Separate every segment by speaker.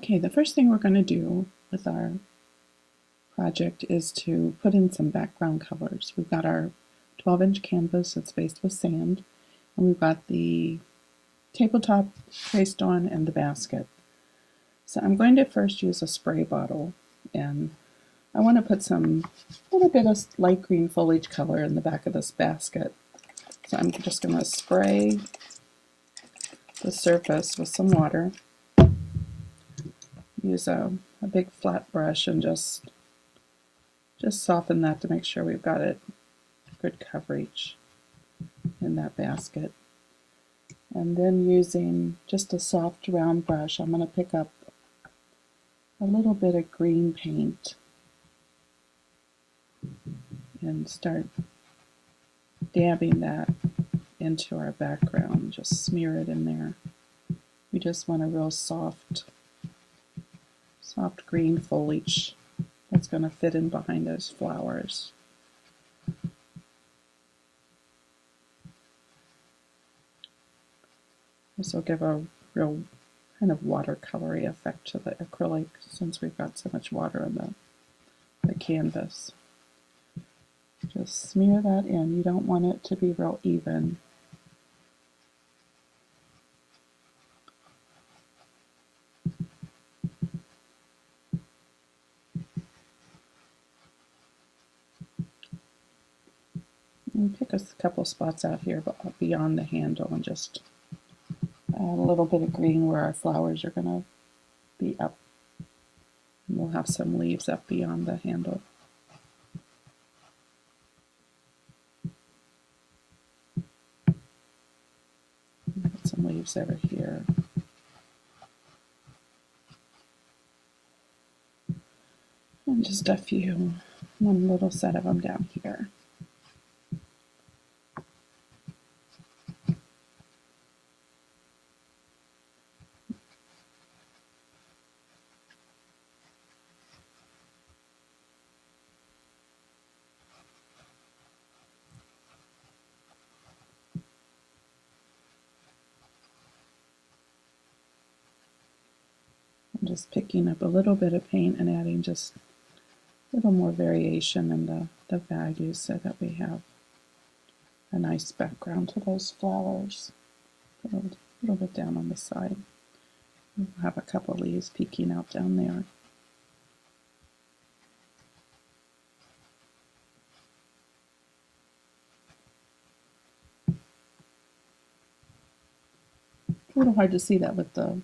Speaker 1: Okay, the first thing we're going to do with our project is to put in some background colors. We've got our 12-inch canvas that's based with sand, and we've got the tabletop traced on and the basket. So I'm going to first use a spray bottle, and I want to put some little bit of light green foliage color in the back of this basket. So I'm just going to spray the surface with some water. Use a big flat brush and just soften that to make sure we've got it good coverage in that basket. And then using just a soft round brush, I'm going to pick up a little bit of green paint and start dabbing that into our background. Just smear it in there. We just want a real soft green foliage that's going to fit in behind those flowers. This will give a real kind of watercolory effect to the acrylic since we've got so much water in the canvas. Just smear that in. You don't want it to be real even. And pick a couple spots out here beyond the handle and just add a little bit of green where our flowers are going to be up. And we'll have some leaves up beyond the handle. Put some leaves over here. And just one little set of them down here. I'm just picking up a little bit of paint and adding just a little more variation in the values so that we have a nice background to those flowers. Put a little bit down on the side. We'll have a couple leaves peeking out down there. It's a little hard to see that with the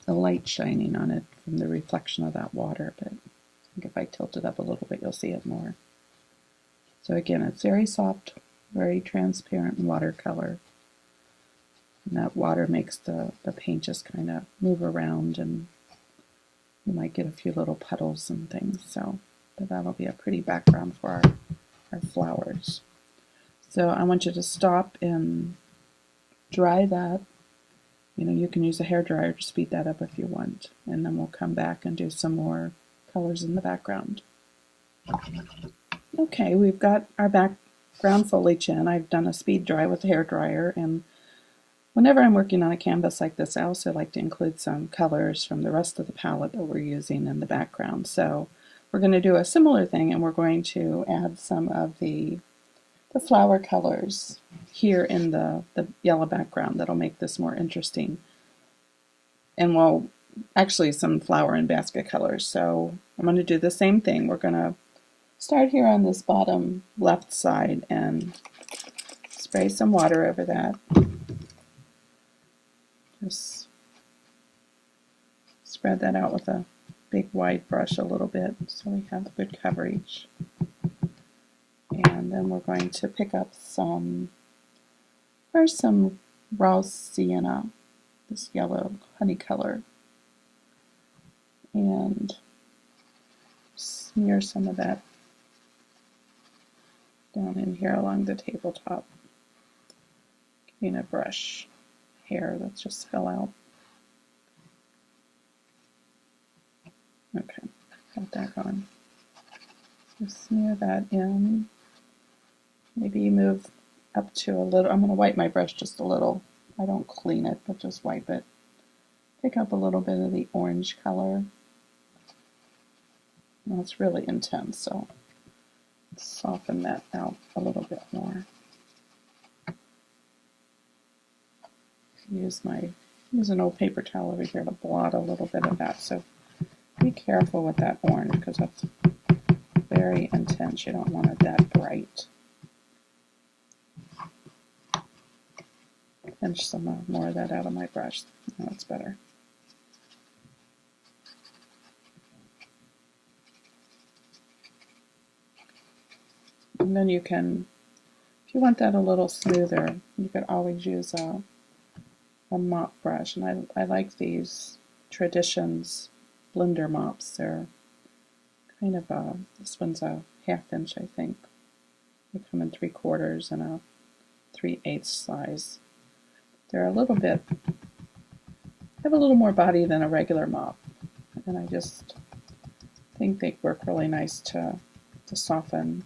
Speaker 1: light shining on it from the reflection of that water, but I think if I tilt it up a little bit, you'll see it more. So again, it's very soft, very transparent watercolor. And that water makes the paint just kind of move around, and you might get a few little puddles and things. So, but that'll be a pretty background for our flowers. So I want you to stop and dry that. You know, you can use a hairdryer to speed that up if you want, and then we'll come back and do some more colors in the background. Okay, we've got our background foliage in. I've done a speed dry with a hairdryer, and whenever I'm working on a canvas like this, I also like to include some colors from the rest of the palette that we're using in the background. So we're going to do a similar thing, and we're going to add some of the flower colors here in the yellow background. That'll make this more interesting. And well, actually some flower and basket colors. So I'm going to do the same thing. We're going to start here on this bottom left side and spray some water over that. Just spread that out with a big wide brush a little bit so we have good coverage. And then we're going to pick up some raw sienna, this yellow honey color, and smear some of that down in here along the tabletop. Getting a brush hair that just fell out. Okay, got that going. So smear that in. Maybe move up to a little. I'm going to wipe my brush just a little. I don't clean it, but just wipe it pick up a little bit of the orange color. Well, it's really intense, so soften that out a little bit more. Use an old paper towel over here to blot a little bit of that. So be careful with that orange because that's very intense. You don't want it that bright. Pinch some more of that out of my brush. Now it's better. And then you can, if you want that a little smoother, you could always use a mop brush. And I like these Traditions blender mops. They're kind of this one's a 1/2 inch, I think. They come in 3/4 and a 3/8 size. They're a little bit, have a little more body than a regular mop. And I just think they work really nice to soften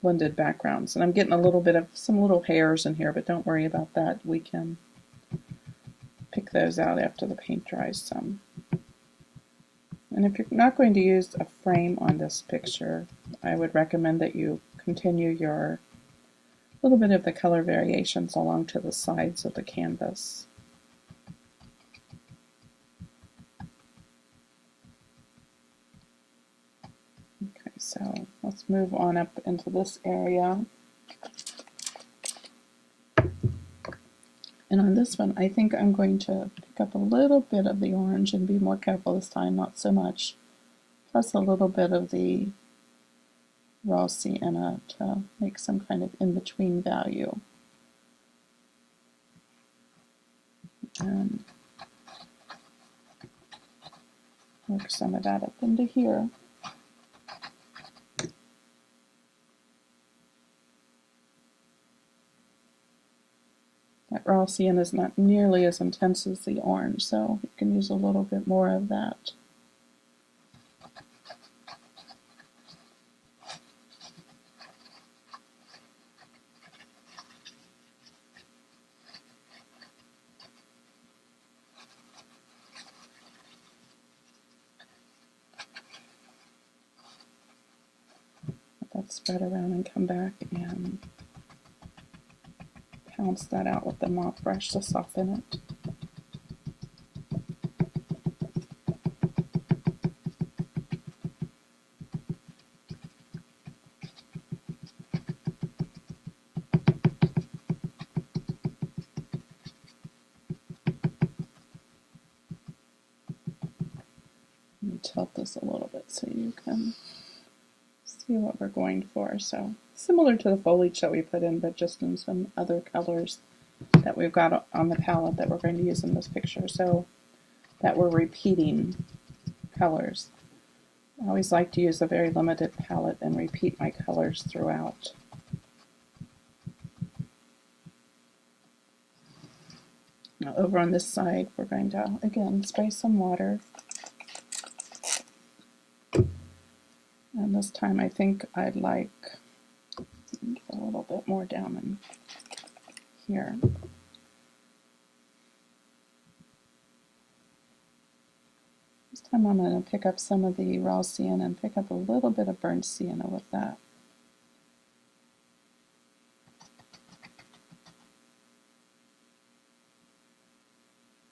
Speaker 1: blended backgrounds. And I'm getting a little bit of some little hairs in here, but don't worry about that. We can pick those out after the paint dries some. And if you're not going to use a frame on this picture, I would recommend that you continue your little bit of the color variations along to the sides of the canvas. Okay, so let's move on up into this area. And on this one, I think I'm going to pick up a little bit of the orange and be more careful this time, not so much. Plus a little bit of the raw sienna to make some kind of in-between value. And work some of that up into here. That raw sienna is not nearly as intense as the orange, so you can use a little bit more of that. Let that spread around and come back and pounce that out with the mop brush to soften it. Let me tilt this a little bit so you can see what we're going for. So similar to the foliage that we put in, but just in some other colors that we've got on the palette that we're going to use in this picture, so that we're repeating colors. I always like to use a very limited palette and repeat my colors throughout. Now over on this side, we're going to again spray some water. And this time I think I'd like a little bit more down in here. This time I'm going to pick up some of the raw sienna and pick up a little bit of burnt sienna with that.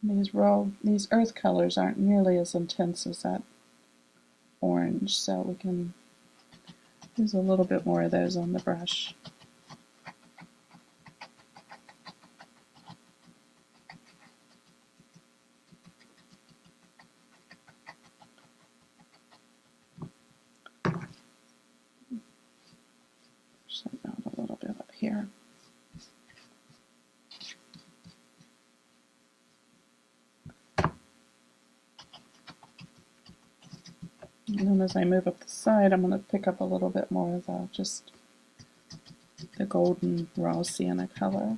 Speaker 1: These earth colors aren't nearly as intense as that orange, so we can use a little bit more of those on the brush. Set out a little bit up here. And then as I move up the side, I'm going to pick up a little bit more of just the golden raw sienna color.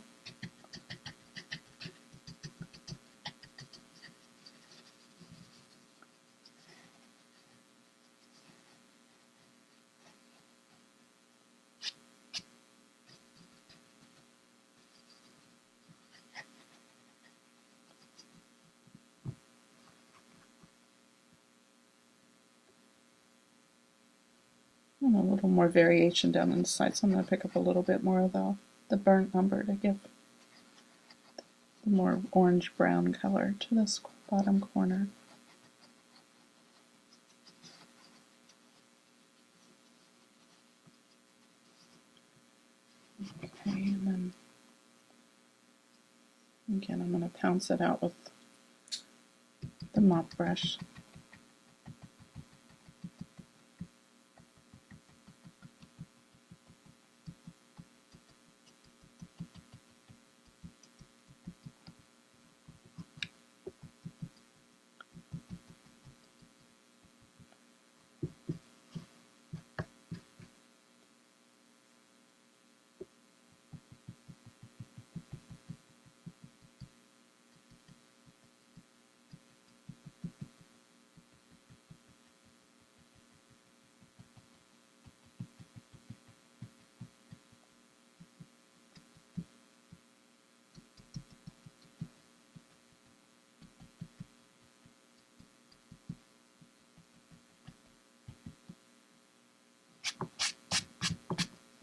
Speaker 1: And a little more variation down on the side, so I'm going to pick up a little bit more of the burnt umber to give the more orange-brown color to this bottom corner. Okay, and then again I'm going to pounce it out with the mop brush.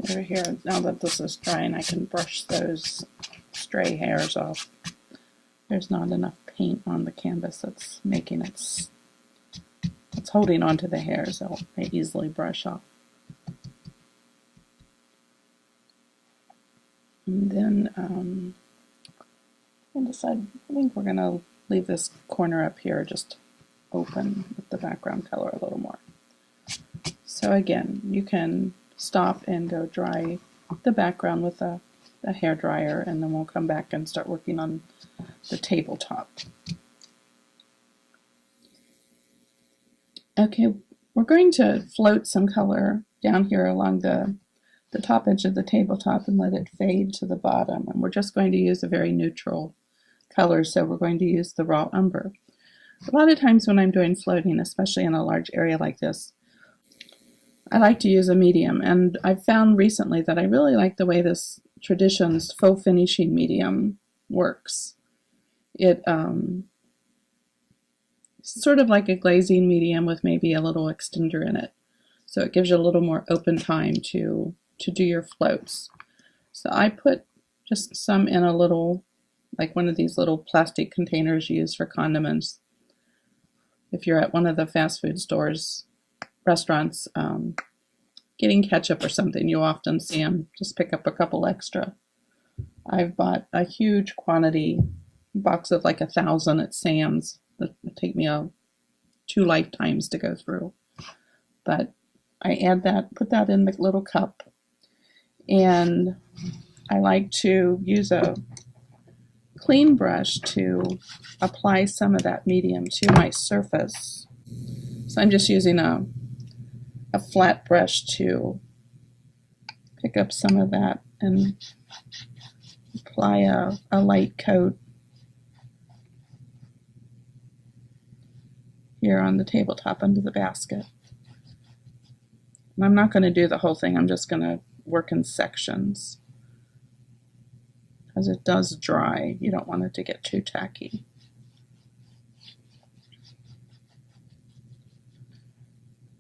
Speaker 1: Over here, now that this is drying, I can brush those stray hairs off. There's not enough paint on the canvas that's making it's holding onto the hairs. They'll easily brush off. And then I decide I think we're going to leave this corner up here just open with the background color a little more. So again, you can stop and go dry the background with a hair dryer, and then we'll come back and start working on the tabletop. Okay, we're going to float some color down here along the top edge of the tabletop and let it fade to the bottom, and we're just going to use a very neutral color, so we're going to use the raw umber. A lot of times when I'm doing floating, especially in a large area like this, I like to use a medium, and I've found recently that I really like the way this Traditions faux finishing medium works. It's sort of like a glazing medium with maybe a little extender in it, so it gives you a little more open time to do your floats. So I put just some in a little, like one of these little plastic containers used for condiments. If you're at one of the fast food restaurants, getting ketchup or something, you often see them just pick up a couple extra. I've bought a huge quantity, box of like 1,000 at Sam's. That would take me 2 lifetimes to go through. But I add that, put that in the little cup, and I like to use a clean brush to apply some of that medium to my surface. So I'm just using a flat brush to pick up some of that and apply a light coat here on the tabletop under the basket. And I'm not going to do the whole thing, I'm just going to work in sections because it does dry. You don't want it to get too tacky.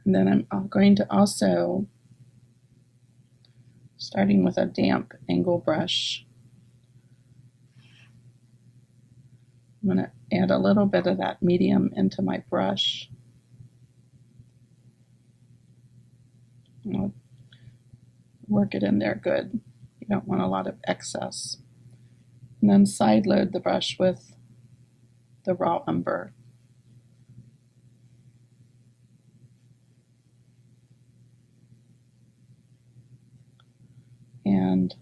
Speaker 1: And then I'm going to also, starting with a damp angle brush, I'm going to add a little bit of that medium into my brush. I'll work it in there good. You don't want a lot of excess. And then side load the brush with the raw umber. And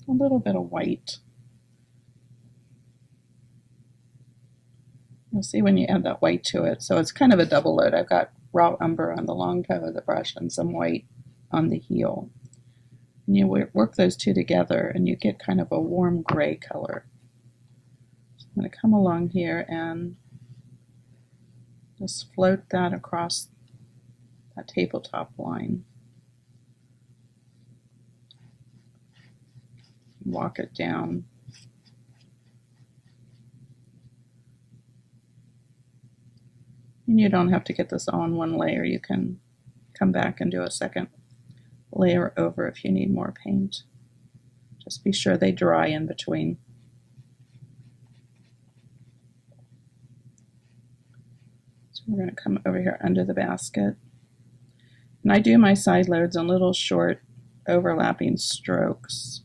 Speaker 1: a little bit of white. You'll see when you add that white to it. So it's kind of a double load. I've got raw umber on the long toe of the brush and some white on the heel. And you work those two together and you get kind of a warm gray color. So I'm going to come along here and just float that across that tabletop line. Walk it down. And you don't have to get this all in one layer. You can come back and do a second layer over if you need more paint. Just be sure they dry in between. So we're going to come over here under the basket. And I do my side loads in little short overlapping strokes.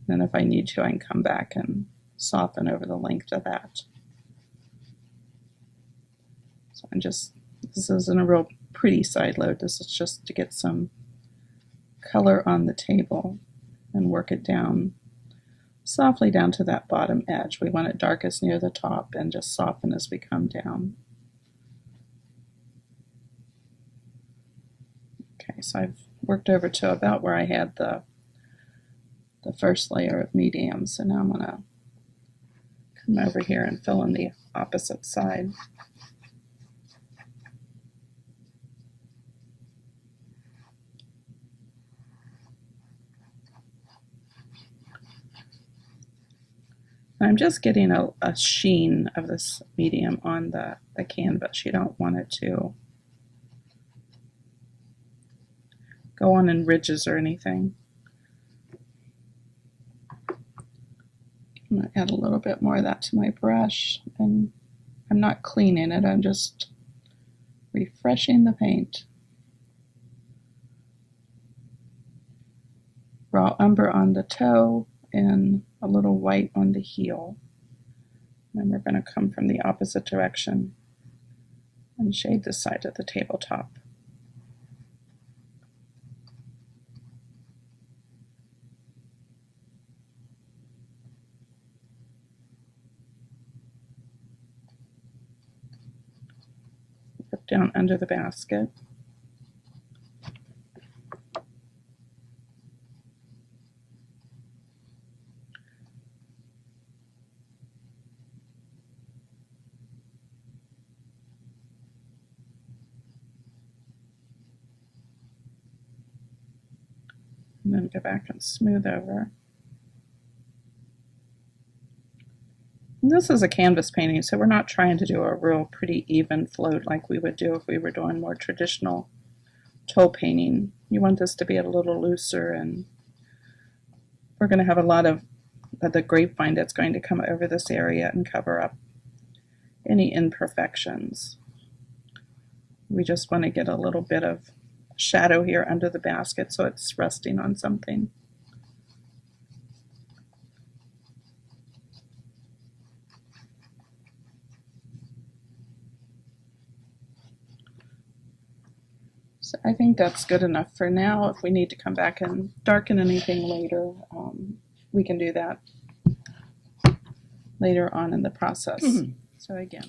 Speaker 1: Then if I need to, I can come back and soften over the length of that. So this isn't a real pretty side load. This is just to get some color on the table and work it down softly down to that bottom edge. We want it darkest near the top and just soften as we come down. Okay, so I've worked over to about where I had the first layer of medium. So now I'm going to come over here and fill in the opposite side. I'm just getting a sheen of this medium on the canvas. You don't want it to go on in ridges or anything. I'm going to add a little bit more of that to my brush, and I'm not cleaning it, I'm just refreshing the paint. Raw umber on the toe and a little white on the heel. Then we're going to come from the opposite direction and shade this side of the tabletop. Work down under the basket. And then go back and smooth over. And this is a canvas painting, so we're not trying to do a real pretty even float like we would do if we were doing more traditional toe painting. You want this to be a little looser, and we're going to have a lot of the grapevine that's going to come over this area and cover up any imperfections. We just want to get a little bit of shadow here under the basket so it's resting on something. So I think that's good enough for now. If we need to come back and darken anything later, we can do that later on in the process. So again,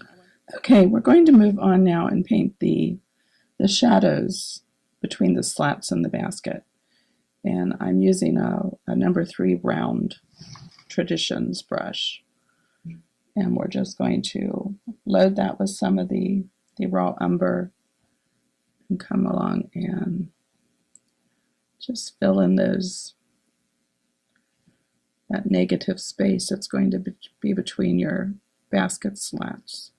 Speaker 1: okay, we're going to move on now and paint the shadows between the slats in the basket. And I'm using a number 3 round Traditions brush. And we're just going to load that with some of the raw umber and come along and just fill in that negative space that's going to be between your basket slats.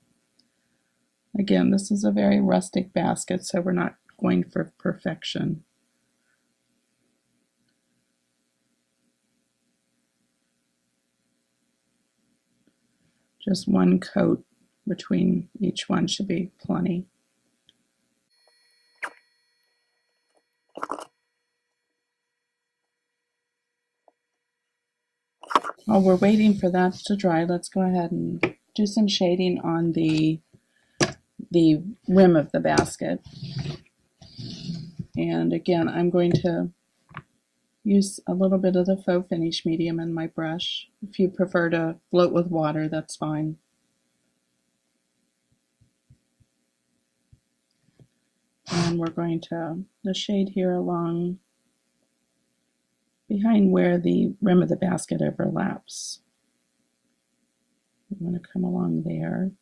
Speaker 1: Again, this is a very rustic basket, so we're not going for perfection. Just one coat between each one should be plenty. While we're waiting for that to dry, let's go ahead and do some shading on the rim of the basket. And again, I'm going to use a little bit of the faux finish medium in my brush. If you prefer to float with water, that's fine. And we're going to the shade here along behind where the rim of the basket overlaps. I'm going to come along there.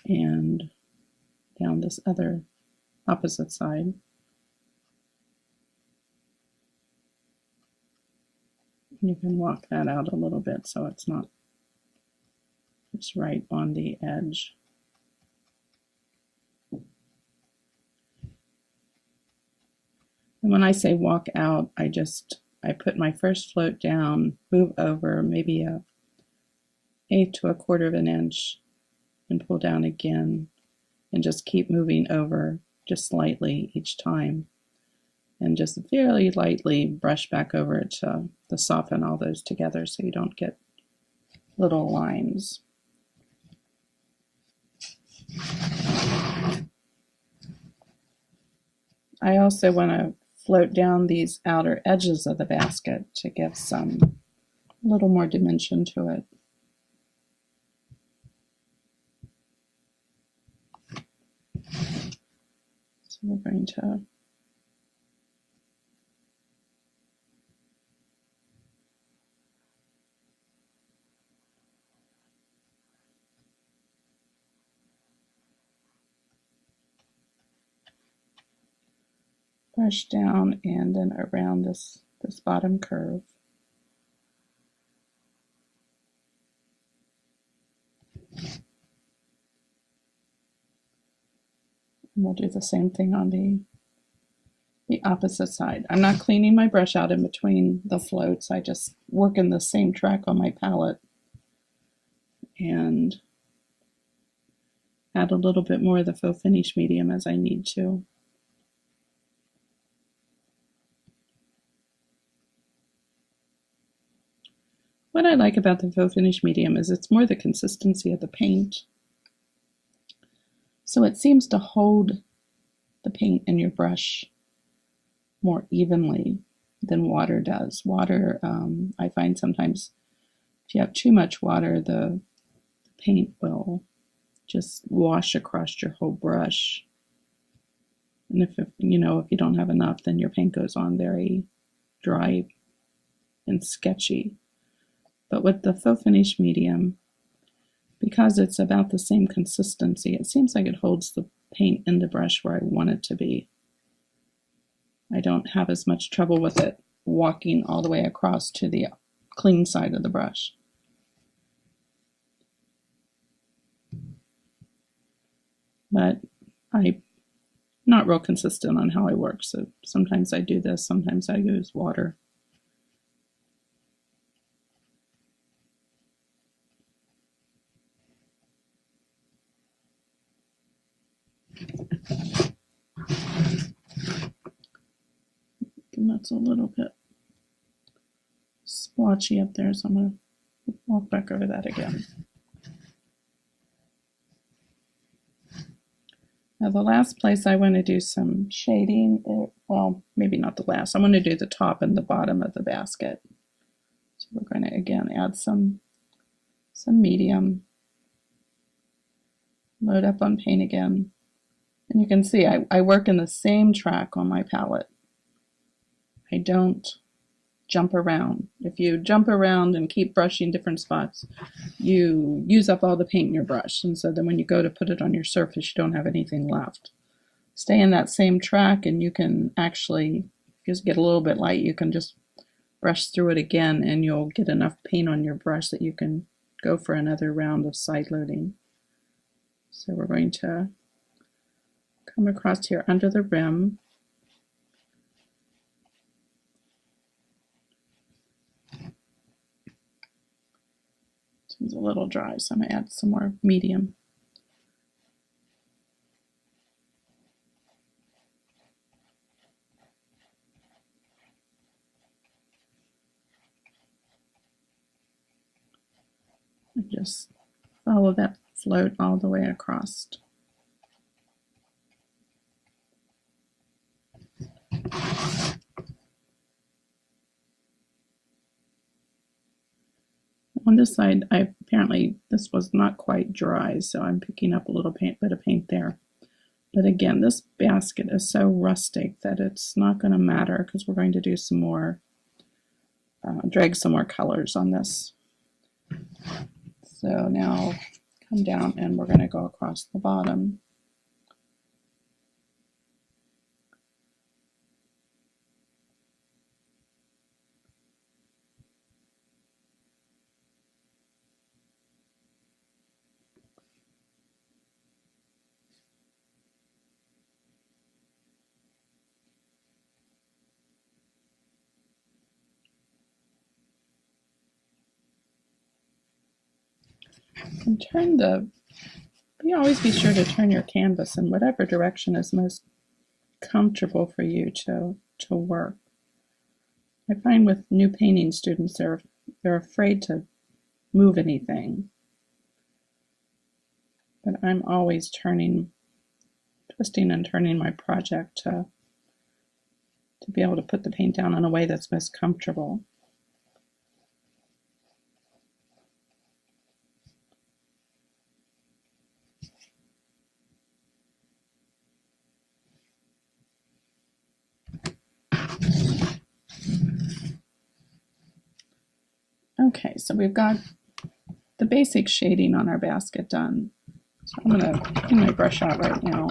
Speaker 1: And down this other opposite side. You can walk that out a little bit so it's not just right on the edge. when I say walk out, I put my first float down, move over maybe a eighth to a quarter of an inch, and pull down again, and just keep moving over just slightly each time, and just very lightly brush back over it to soften all those together so you don't get little lines. I also want to float down these outer edges of the basket to give some little more dimension to it. So we're going to brush down and then around this bottom curve. And we'll do the same thing on the opposite side. I'm not cleaning my brush out in between the floats. I just work in the same track on my palette and add a little bit more of the faux finish medium as I need to. What I like about the faux finish medium is it's more the consistency of the paint. So it seems to hold the paint in your brush more evenly than water does. Water, I find sometimes if you have too much water, the paint will just wash across your whole brush. And if you don't have enough, then your paint goes on very dry and sketchy. But with the faux finish medium, because it's about the same consistency, it seems like it holds the paint in the brush where I want it to be. I don't have as much trouble with it walking all the way across to the clean side of the brush. But I'm not real consistent on how I work, so sometimes I do this, sometimes I use water. And that's a little bit splotchy up there, so I'm going to walk back over that again. Now the last place I want to do some shading, well, maybe not the last, I want to do the top and the bottom of the basket. So we're going to again add some medium, load up on paint again, and you can see I work in the same track on my palette. I don't jump around. If you jump around and keep brushing different spots, you use up all the paint in your brush, and so then when you go to put it on your surface, you don't have anything left. Stay in that same track, and you can actually, if you just get a little bit light, you can just brush through it again, and you'll get enough paint on your brush that you can go for another round of side loading. So we're going to come across here under the rim. It's a little dry, so I'm going to add some more medium. And just follow that float all the way across. On this side, apparently this was not quite dry, so I'm picking up a little bit of paint there. But again, this basket is so rustic that it's not going to matter because we're going to do some more, drag some more colors on this. So now come down and we're going to go across the bottom. And always be sure to turn your canvas in whatever direction is most comfortable for you to work. I find with new painting students, they're afraid to move anything. But I'm always twisting and turning my project to be able to put the paint down in a way that's most comfortable. Okay, so we've got the basic shading on our basket done. So I'm going to clean my brush out right now.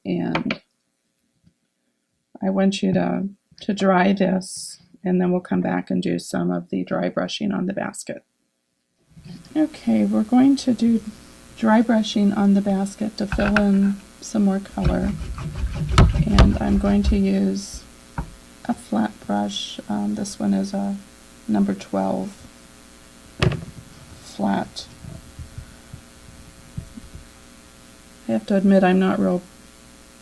Speaker 1: And I want you to dry this, and then we'll come back and do some of the dry brushing on the basket. Okay, we're going to do dry brushing on the basket to fill in some more color. And I'm going to use a flat brush. This one is a number 12 flat. I have to admit I'm not real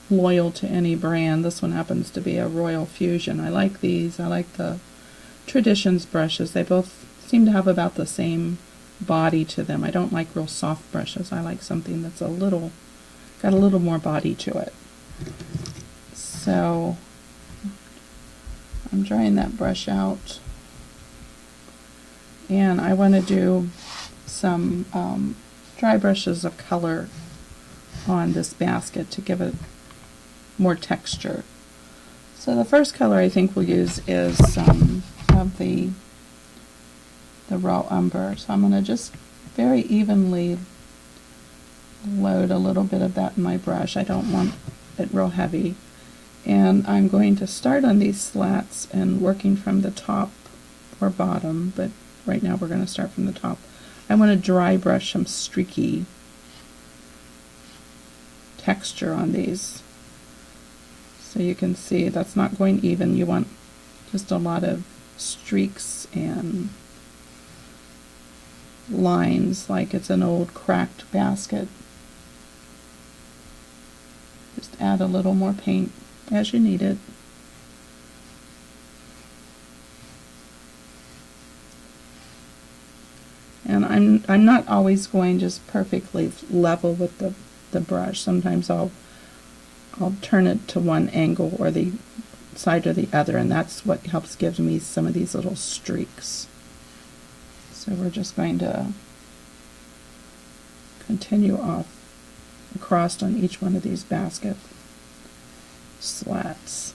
Speaker 1: loyal to any brand. This one happens to be a Royal Fusion. I like these. I like the Traditions brushes. They both seem to have about the same body to them. I don't like real soft brushes. I like something that's got a little more body to it. So I'm drying that brush out, and I want to do some dry brushes of color on this basket to give it more texture. So the first color I think we'll use is some of the raw umber. So I'm going to just very evenly load a little bit of that in my brush. I don't want it real heavy. And I'm going to start on these slats and working from the top or bottom, but right now we're going to start from the top. I want to dry brush some streaky texture on these. So you can see that's not going even. You want just a lot of streaks and lines like it's an old cracked basket. Just add a little more paint as you need it. And I'm not always going just perfectly level with the brush. Sometimes I'll turn it to one angle or the side or the other, and that's what helps give me some of these little streaks. So we're just going to continue off across on each one of these basket slats.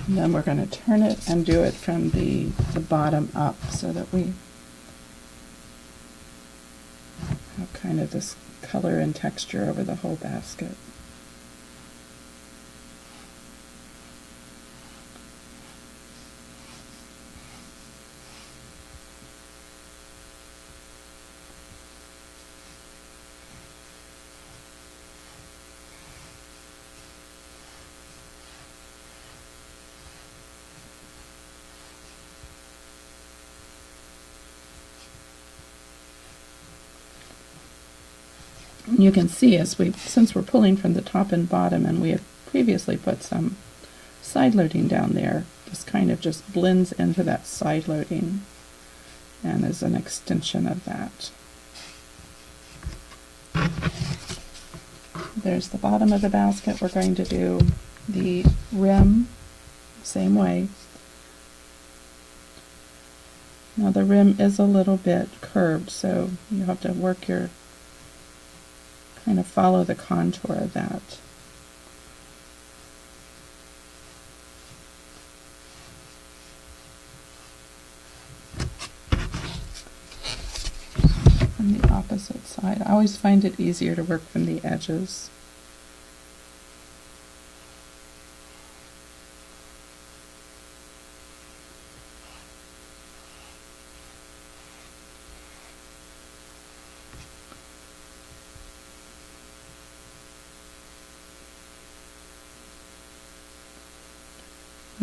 Speaker 1: And then we're going to turn it and do it from the bottom up so that we have kind of this color and texture over the whole basket. You can see since we're pulling from the top and bottom, and we had previously put some side loading down there, this kind of just blends into that side loading and is an extension of that. There's the bottom of the basket. We're going to do the rim same way. Now the rim is a little bit curved, so you have to work your kind of follow the contour of that. On the opposite side, I always find it easier to work from the edges.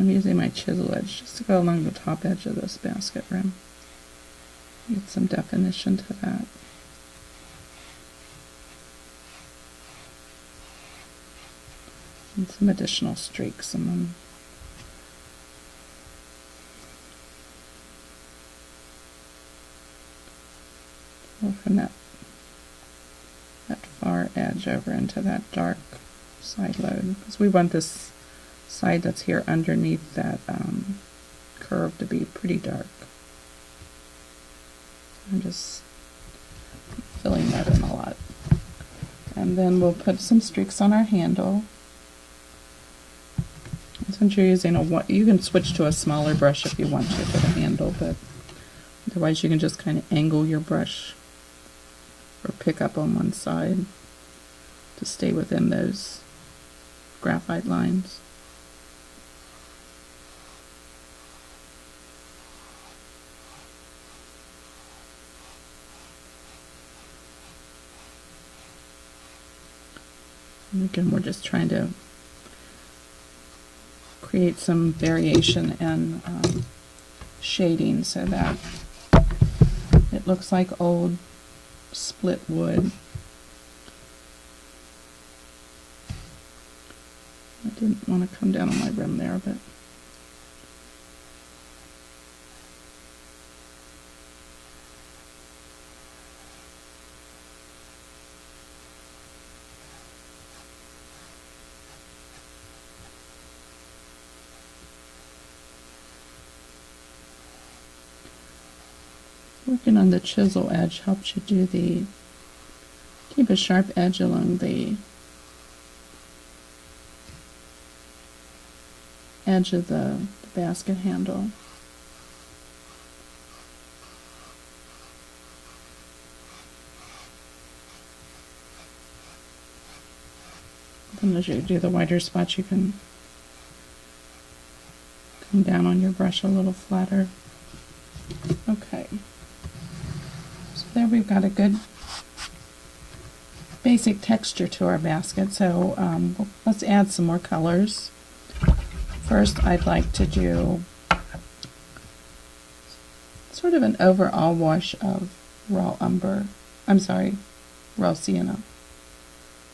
Speaker 1: I'm using my chisel edge just to go along the top edge of this basket rim. Get some definition to that. And some additional streaks in them. Go from that far edge over into that dark side load, because we want this side that's here underneath that curve to be pretty dark. I'm just filling that in a lot. And then we'll put some streaks on our handle. And since you're using you can switch to a smaller brush if you want to for the handle, but otherwise you can just kind of angle your brush or pick up on one side to stay within those graphite lines. And again, we're just trying to create some variation in shading so that it looks like old split wood. I didn't want to come down on my rim there, but working on the chisel edge helps you keep a sharp edge along the edge of the basket handle. And as you do the wider spots, you can come down on your brush a little flatter. Okay. So there we've got a good basic texture to our basket. So let's add some more colors. First, I'd like to do sort of an overall wash of raw umber. I'm sorry, raw sienna.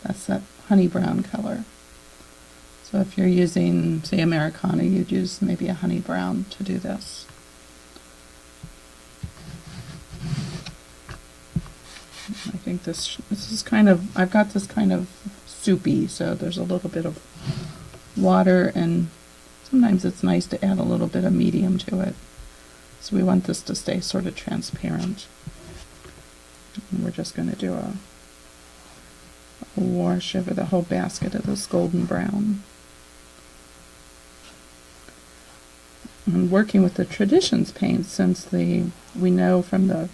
Speaker 1: That's that honey brown color. So if you're using, say, Americana, you'd use maybe a honey brown to do this. I think this is kind of, I've got this kind of soupy, so there's a little bit of water, and sometimes it's nice to add a little bit of medium to it. So we want this to stay sort of transparent. And we're just going to do a wash over the whole basket of this golden brown. And working with the Traditions paints, since we know from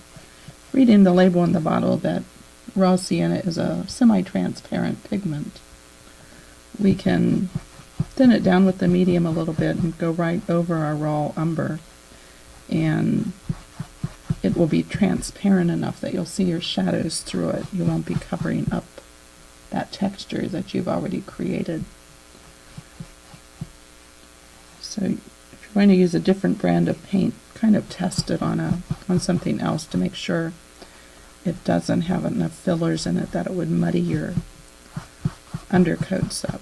Speaker 1: reading the label in the bottle that raw sienna is a semi-transparent pigment, we can thin it down with the medium a little bit and go right over our raw umber, and it will be transparent enough that you'll see your shadows through it. You won't be covering up that texture that you've already created. So if you're going to use a different brand of paint, kind of test it on something else to make sure it doesn't have enough fillers in it that it would muddy your undercoats up.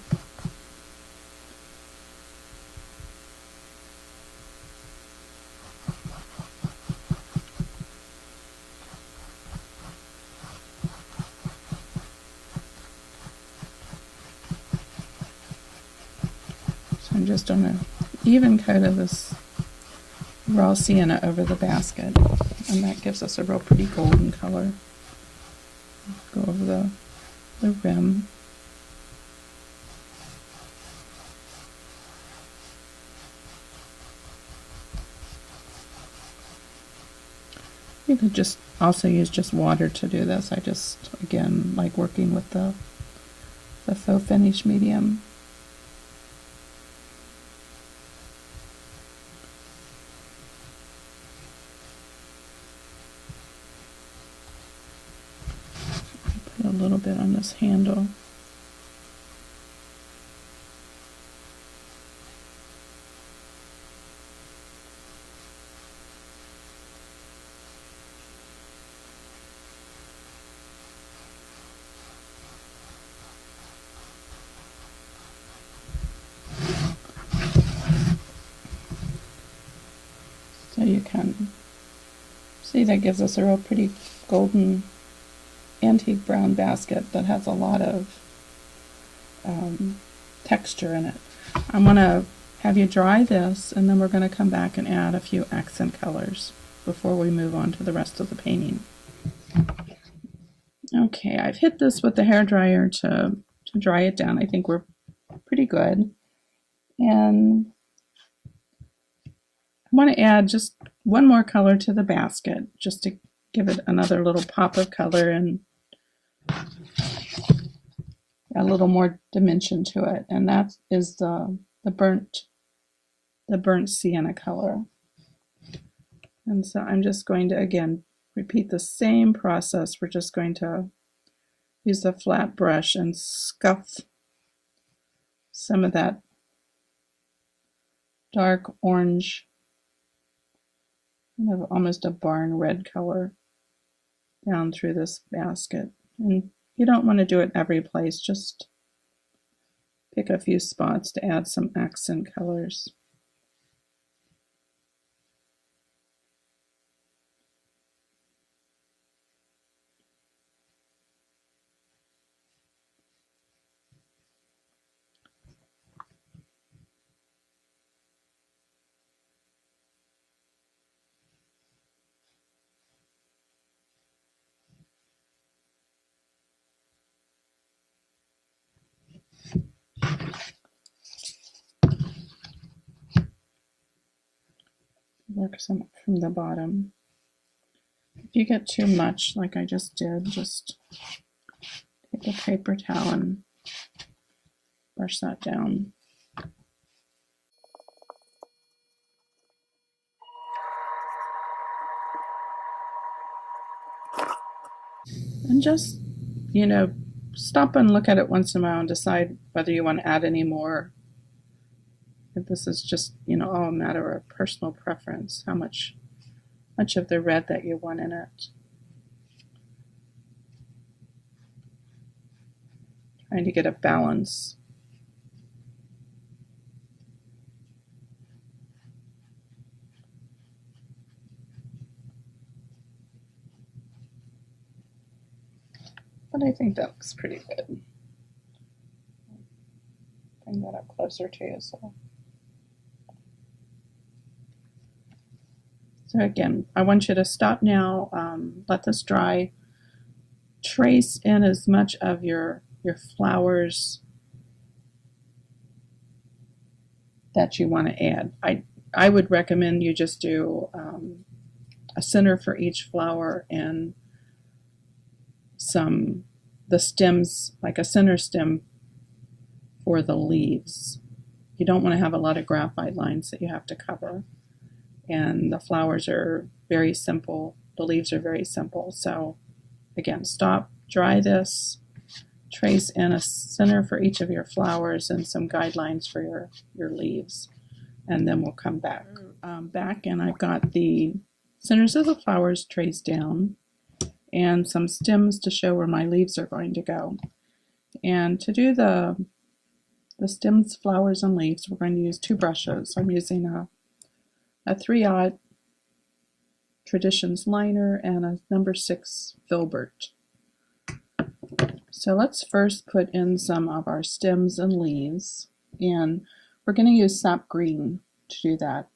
Speaker 1: So I'm just on an even coat of this raw sienna over the basket, and that gives us a real pretty golden color. Go over the rim. You could just also use just water to do this. I just, again, like working with the faux finish medium. Put a little bit on this handle. So you can see that gives us a real pretty golden antique brown basket that has a lot of texture in it. I'm going to have you dry this, and then we're going to come back and add a few accent colors before we move on to the rest of the painting. Okay, I've hit this with the hairdryer to dry it down. I think we're pretty good. And I want to add just one more color to the basket, just to give it another little pop of color and a little more dimension to it. And that is the burnt sienna color. And so I'm just going to, again, repeat the same process. We're just going to use the flat brush and scuff some of that dark orange, kind of almost a barn red color, down through this basket. And you don't want to do it every place, just pick a few spots to add some accent colors. Work some from the bottom. If you get too much, like I just did, just take a paper towel and brush that down. And just, stop and look at it once in a while and decide whether you want to add any more. If this is just, all a matter of personal preference, how much of the red that you want in it. Trying to get a balance. But I think that looks pretty good. Bring that up closer to you. So again, I want you to stop now, let this dry, trace in as much of your flowers that you want to add. I would recommend you just do a center for each flower and the stems, like a center stem for the leaves. You don't want to have a lot of graphite lines that you have to cover. And the flowers are very simple. The leaves are very simple. So again, stop, dry this, trace in a center for each of your flowers and some guidelines for your leaves. And then we'll come back. And I've got the centers of the flowers traced down and some stems to show where my leaves are going to go. And to do the stems, flowers, and leaves, we're going to use two brushes. I'm using a 3-aught Traditions liner and a number 6 filbert. So let's first put in some of our stems and leaves, and we're going to use sap green to do that.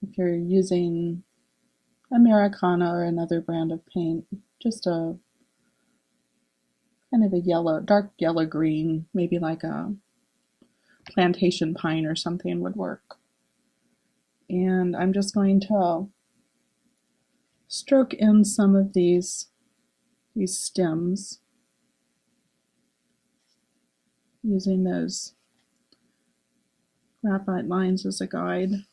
Speaker 1: If you're using Americana or another brand of paint, just a kind of a dark yellow green, maybe like a plantation pine or something would work. And I'm just going to stroke in some of these stems using those graphite lines as a guide.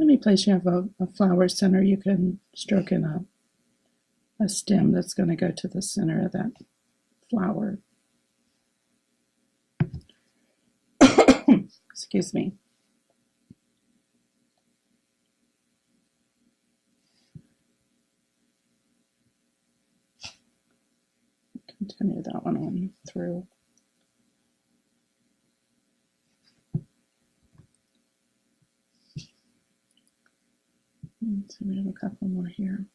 Speaker 1: Any place you have a flower center, you can stroke in a stem that's going to go to the center of that flower. Excuse me. Continue that one on through. So we have a couple more here.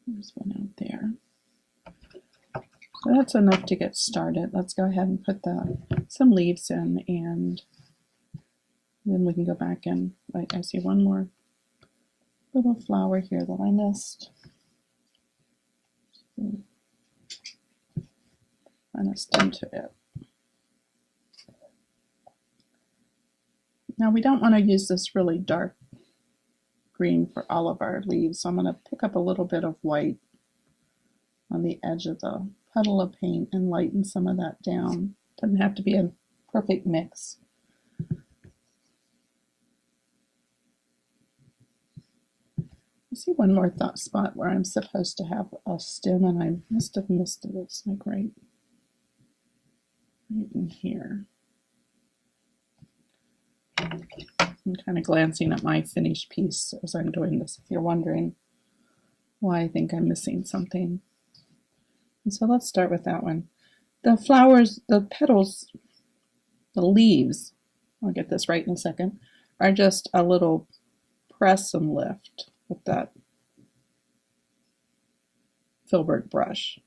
Speaker 1: There's one out there. So that's enough to get started. Let's go ahead and put some leaves in, and then we can go back and I see one more little flower here that I missed. Run a stem to it. Now we don't want to use this really dark green for all of our leaves, so I'm going to pick up a little bit of white on the edge of the puddle of paint and lighten some of that down. Doesn't have to be a perfect mix. I see one more spot where I'm supposed to have a stem, and I must have missed it. It's like right in here. I'm kind of glancing at my finished piece as I'm doing this, if you're wondering why I think I'm missing something. And so let's start with that one. The flowers, the petals, the leaves, I'll get this right in a second, are just a little press and lift with that filbert brush.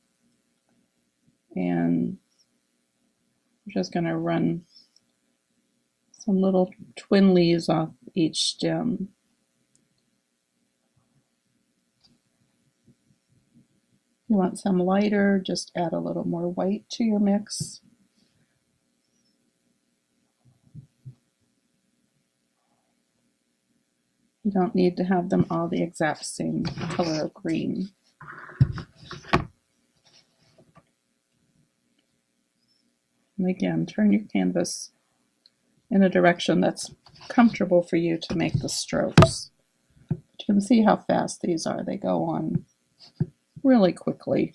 Speaker 1: And I'm just going to run some little twin leaves off each stem. If you want some lighter, just add a little more white to your mix. You don't need to have them all the exact same color of green. And again, turn your canvas in a direction that's comfortable for you to make the strokes. But you can see how fast these are. They go on really quickly.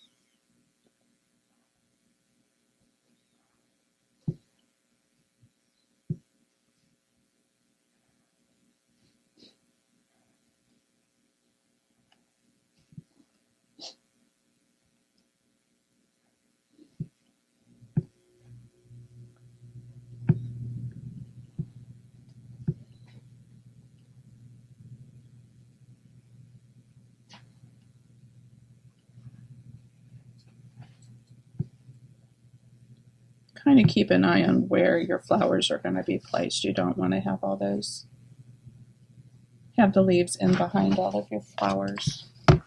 Speaker 1: Kind of keep an eye on where your flowers are going to be placed. You don't want to have all those, have the leaves in behind all of your flowers. A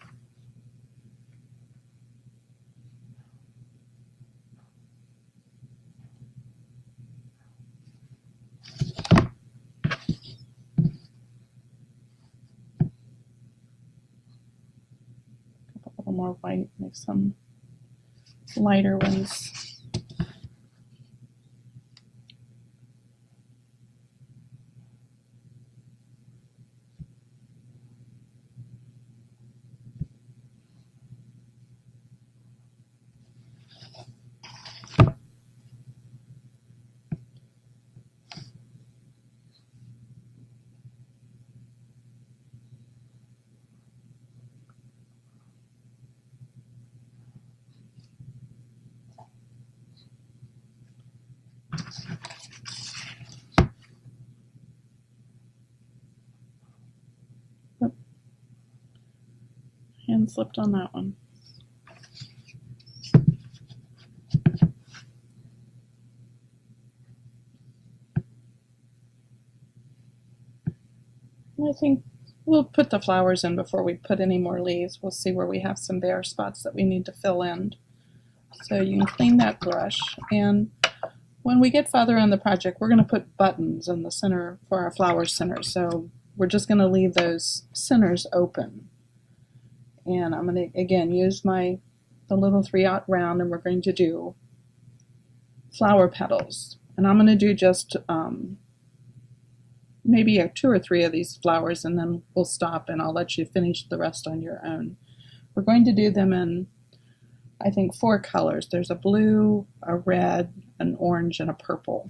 Speaker 1: little more white, make some lighter ones. Hand slipped on that one. I think we'll put the flowers in before we put any more leaves. We'll see where we have some bare spots that we need to fill in. So you can clean that brush, and when we get farther on the project, we're going to put buttons in the center for our flower center. So we're just going to leave those centers open. And I'm going to, again, use my the little 3/0 round, and we're going to do flower petals. And I'm going to do just maybe 2 or 3 of these flowers, and then we'll stop and I'll let you finish the rest on your own. We're going to do them in, I think, 4 colors. There's a blue, a red, an orange, and a purple.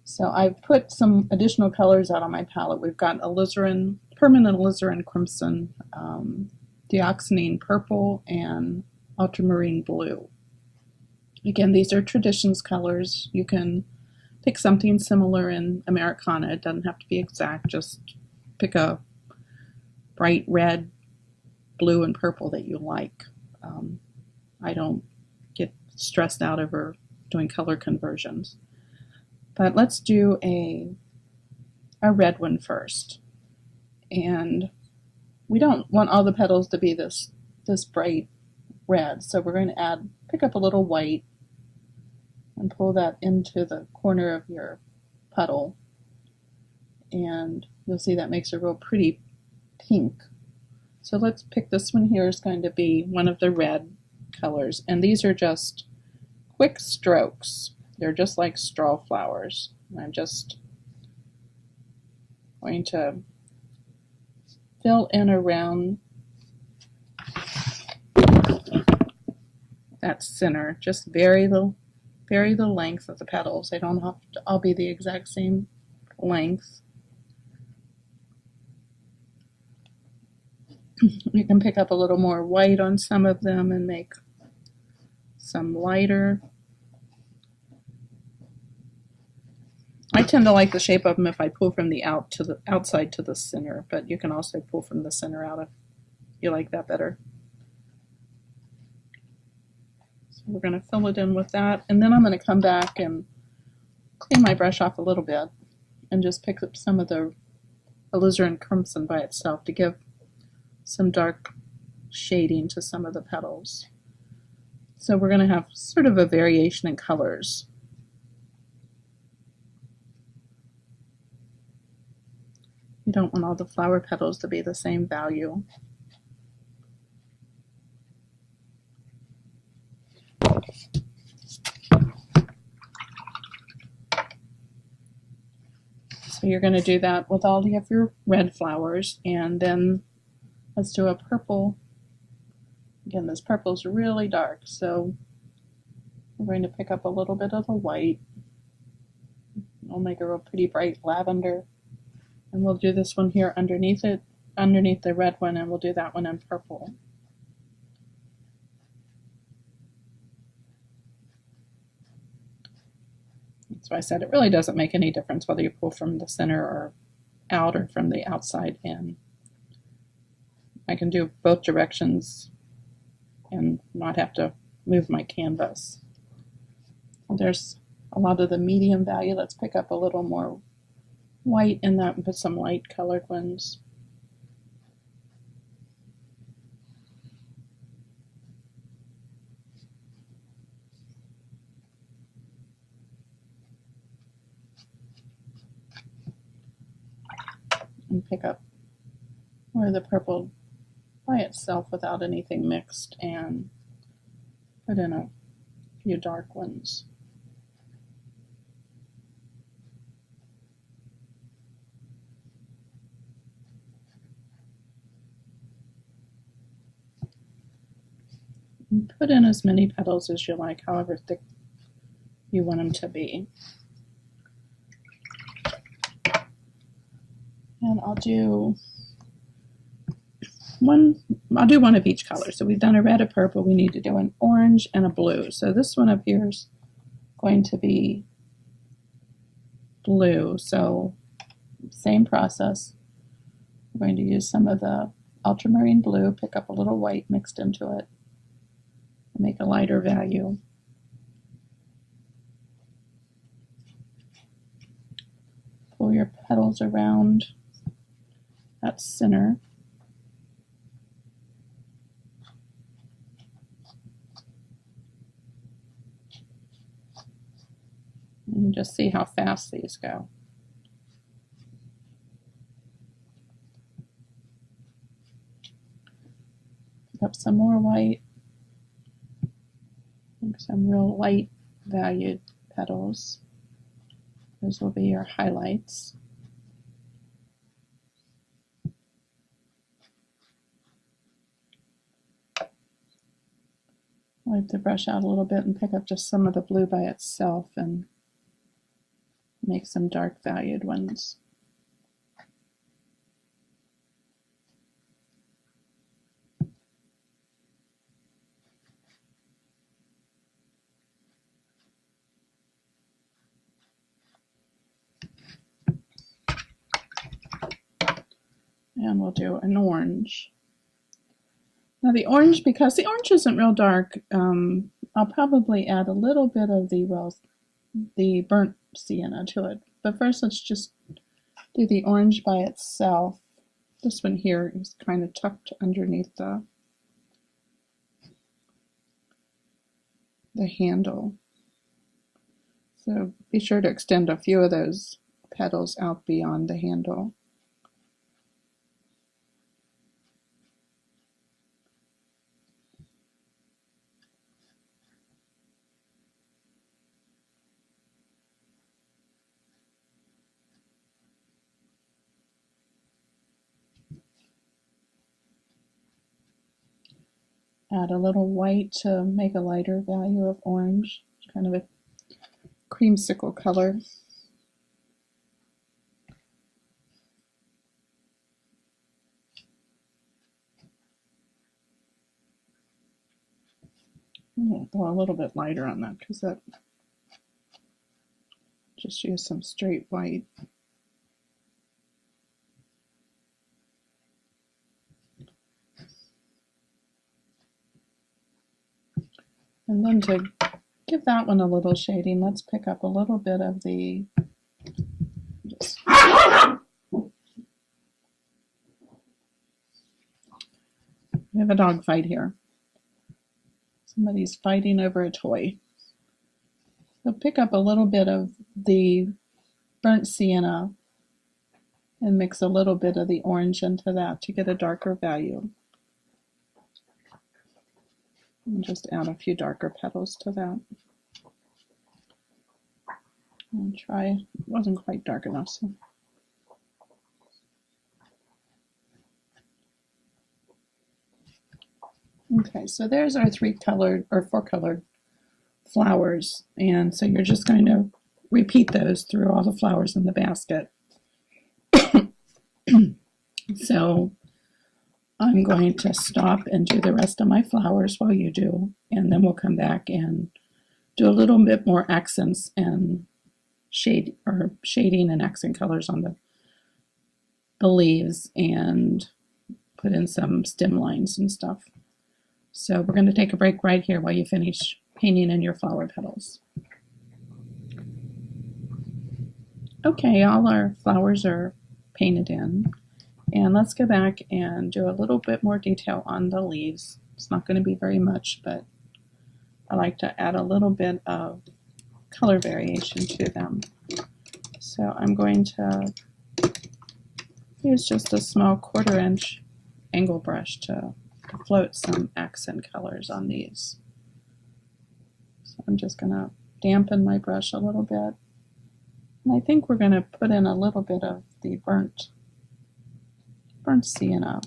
Speaker 1: So I've put some additional colors out on my palette. We've got alizarin, permanent alizarin crimson, dioxazine purple, and ultramarine blue. Again, these are Traditions colors. You can pick something similar in Americana. It doesn't have to be exact. Just pick a bright red, blue, and purple that you like. I don't get stressed out over doing color conversions. But let's do a red one first. And we don't want all the petals to be this bright red, so we're going to pick up a little white and pull that into the corner of your petal, and you'll see that makes a real pretty pink. So let's pick this one here. Is going to be one of the red colors, and these are just quick strokes. They're just like straw flowers. I'm just going to fill in around that center. Just vary the length of the petals. They don't have to all be the exact same length. You can pick up a little more white on some of them and make some lighter. I tend to like the shape of them if I pull from the outside to the center, but you can also pull from the center out if you like that better. So we're going to fill it in with that, and then I'm going to come back and clean my brush off a little bit and just pick up some of the alizarin crimson by itself to give some dark shading to some of the petals. So we're going to have sort of a variation in colors. You don't want all the flower petals to be the same value. So you're going to do that with all of your red flowers, and then let's do a purple. Again, this purple is really dark, so we're going to pick up a little bit of the white. We'll make a real pretty bright lavender. And we'll do this one here underneath it, underneath the red one, and we'll do that one in purple. So I said it really doesn't make any difference whether you pull from the center or out or from the outside in. I can do both directions and not have to move my canvas. There's a lot of the medium value. Let's pick up a little more white in that and put some light colored ones. And pick up more of the purple by itself without anything mixed and put in a few dark ones. And put in as many petals as you like, however thick you want them to be. And I'll do one of each color. So we've done a red, a purple, we need to do an orange and a blue. So this one up here is going to be blue. So same process. We're going to use some of the ultramarine blue, pick up a little white mixed into it, and make a lighter value. Pull your petals around that center. And just see how fast these go. Pick up some more white some real light valued petals. Those will be your highlights. Wipe the brush out a little bit and pick up just some of the blue by itself and make some dark valued ones. And we'll do an orange. Now the orange, because the orange isn't real dark, I'll probably add a little bit of the burnt sienna to it. But first let's just do the orange by itself. This one here is kind of tucked underneath the handle. So be sure to extend a few of those petals out beyond the handle. Add a little white to make a lighter value of orange, kind of a creamsicle color. I'm going to go a little bit lighter on that because that just use some straight white. And then to give that one a little shading, let's pick up a little bit of the we have a dog fight here. Somebody's fighting over a toy. So pick up a little bit of the burnt sienna and mix a little bit of the orange into that to get a darker value. And just add a few darker petals to that. And try, it wasn't quite dark enough. So. Okay, so there's our four colored flowers. And so you're just going to repeat those through all the flowers in the basket. So I'm going to stop and do the rest of my flowers while you do, and then we'll come back and do a little bit more accents and shading and accent colors on the leaves and put in some stem lines and stuff. So we're going to take a break right here while you finish painting in your flower petals. Okay, all our flowers are painted in. And let's go back and do a little bit more detail on the leaves. It's not going to be very much, but I like to add a little bit of color variation to them. So I'm going to use just a small 1/4 inch angle brush to float some accent colors on these. So I'm just going to dampen my brush a little bit. And I think we're going to put in a little bit of the burnt sienna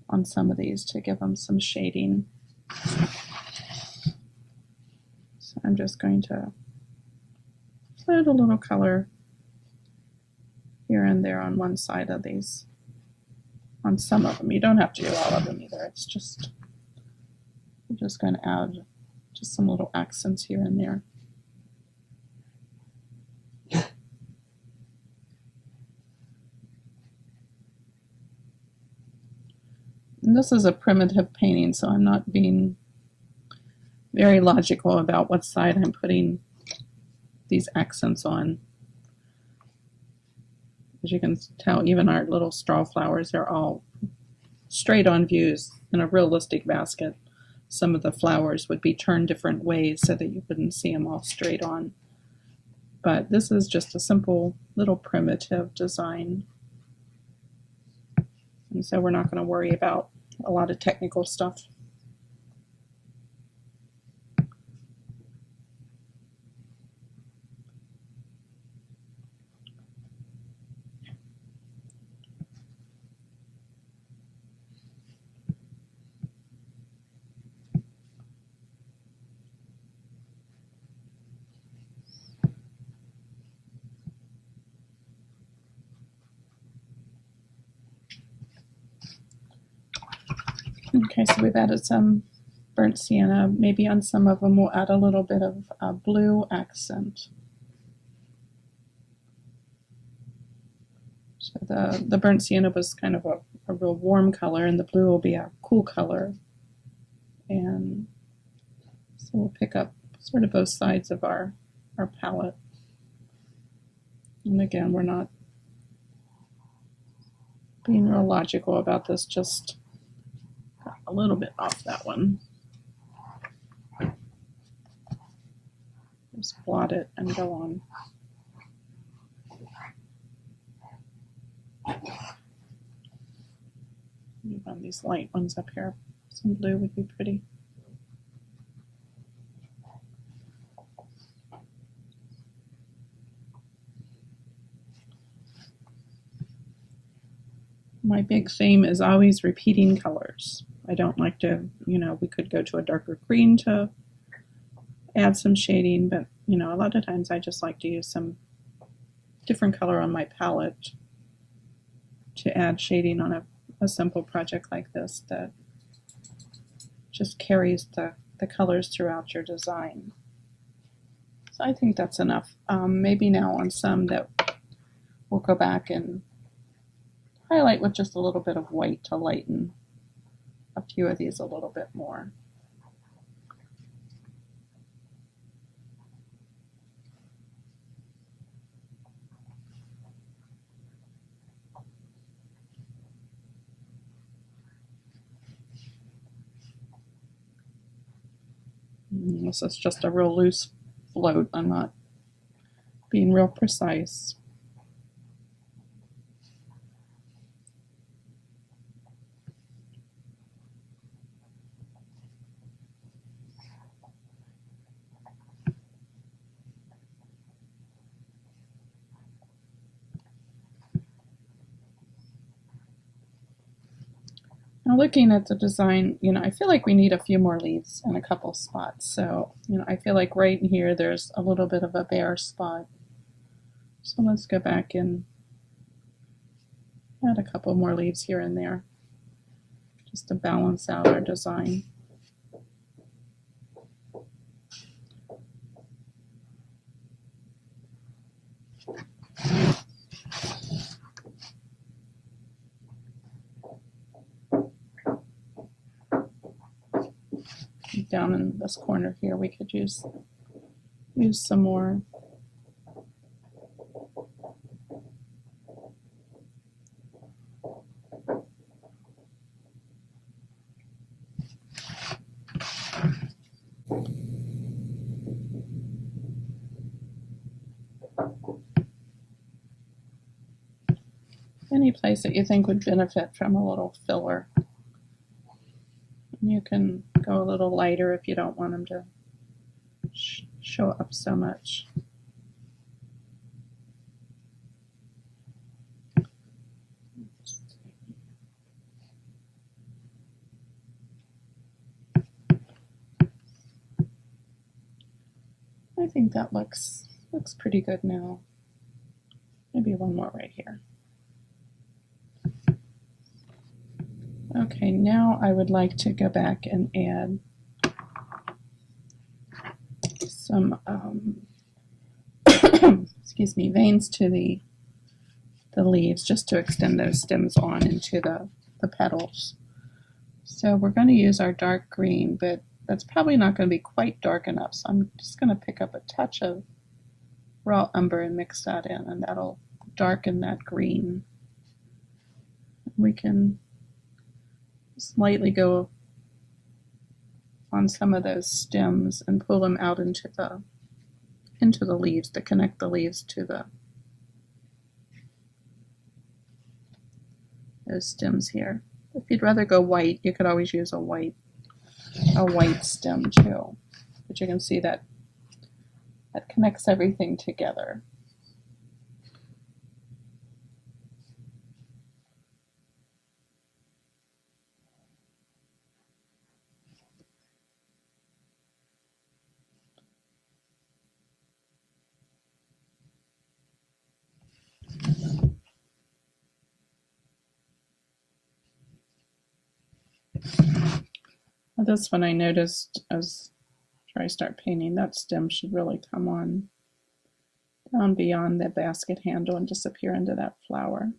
Speaker 1: on some of these to give them some shading. So I'm just going to put a little color here and there on one side of these, on some of them. You don't have to do all of them either. It's just, I'm just going to add just some little accents here and there. And this is a primitive painting, so I'm not being very logical about what side I'm putting these accents on. As you can tell, even our little straw flowers are all straight on views. In a realistic basket, some of the flowers would be turned different ways so that you wouldn't see them all straight on. But this is just a simple little primitive design. And so we're not going to worry about a lot of technical stuff. Okay, so we've added some burnt sienna. Maybe on some of them we'll add a little bit of blue accent. So the burnt sienna was kind of a real warm color, and the blue will be a cool color. And so we'll pick up sort of both sides of our palette. And again, we're not being real logical about this, just a little bit off that one. Just blot it and go on. Move on these light ones up here. Some blue would be pretty. My big theme is always repeating colors. I don't like to, we could go to a darker green to add some shading, but, a lot of times I just like to use some different color on my palette to add shading on a simple project like this that just carries the colors throughout your design. So I think that's enough. Maybe now on some that we'll go back and highlight with just a little bit of white to lighten a few of these a little bit more. This is just a real loose float. I'm not being real precise. Now looking at the design, I feel like we need a few more leaves in a couple spots. So, I feel like right in here there's a little bit of a bare spot. So let's go back and add a couple more leaves here and there just to balance out our design. Down in this corner here we could use some more. Any place that you think would benefit from a little filler. You can go a little lighter if you don't want them to show up so much. I think that looks pretty good now. Maybe one more right here. Okay, now I would like to go back and add some excuse me, veins to the leaves, just to extend those stems on into the petals. So we're going to use our dark green, but that's probably not going to be quite dark enough, so I'm just going to pick up a touch of raw umber and mix that in, and that'll darken that green. We can slightly go on some of those stems and pull them out into the leaves to connect the leaves to those stems here. If you'd rather go white, you could always use a white stem too. But you can see that connects everything together. This one I noticed as I start painting, that stem should really come on down beyond the basket handle and disappear into that flower.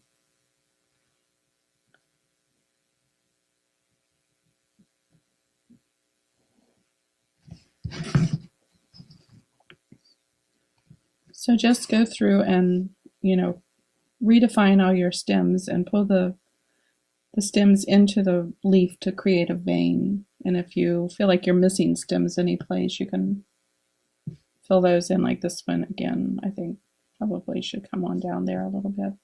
Speaker 1: So just go through and, redefine all your stems and pull the stems into the leaf to create a vein. And if you feel like you're missing stems any place, you can fill those in, like this one again. I think probably should come on down there a little bit.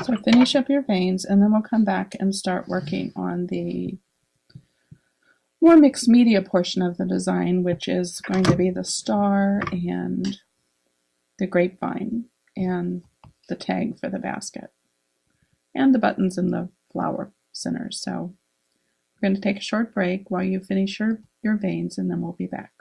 Speaker 1: So finish up your veins, and then we'll come back and start working on the more mixed media portion of the design, which is going to be the star and the grapevine and the tag for the basket and the buttons in the flower center. So we're going to take a short break while you finish your veins, and then we'll be back.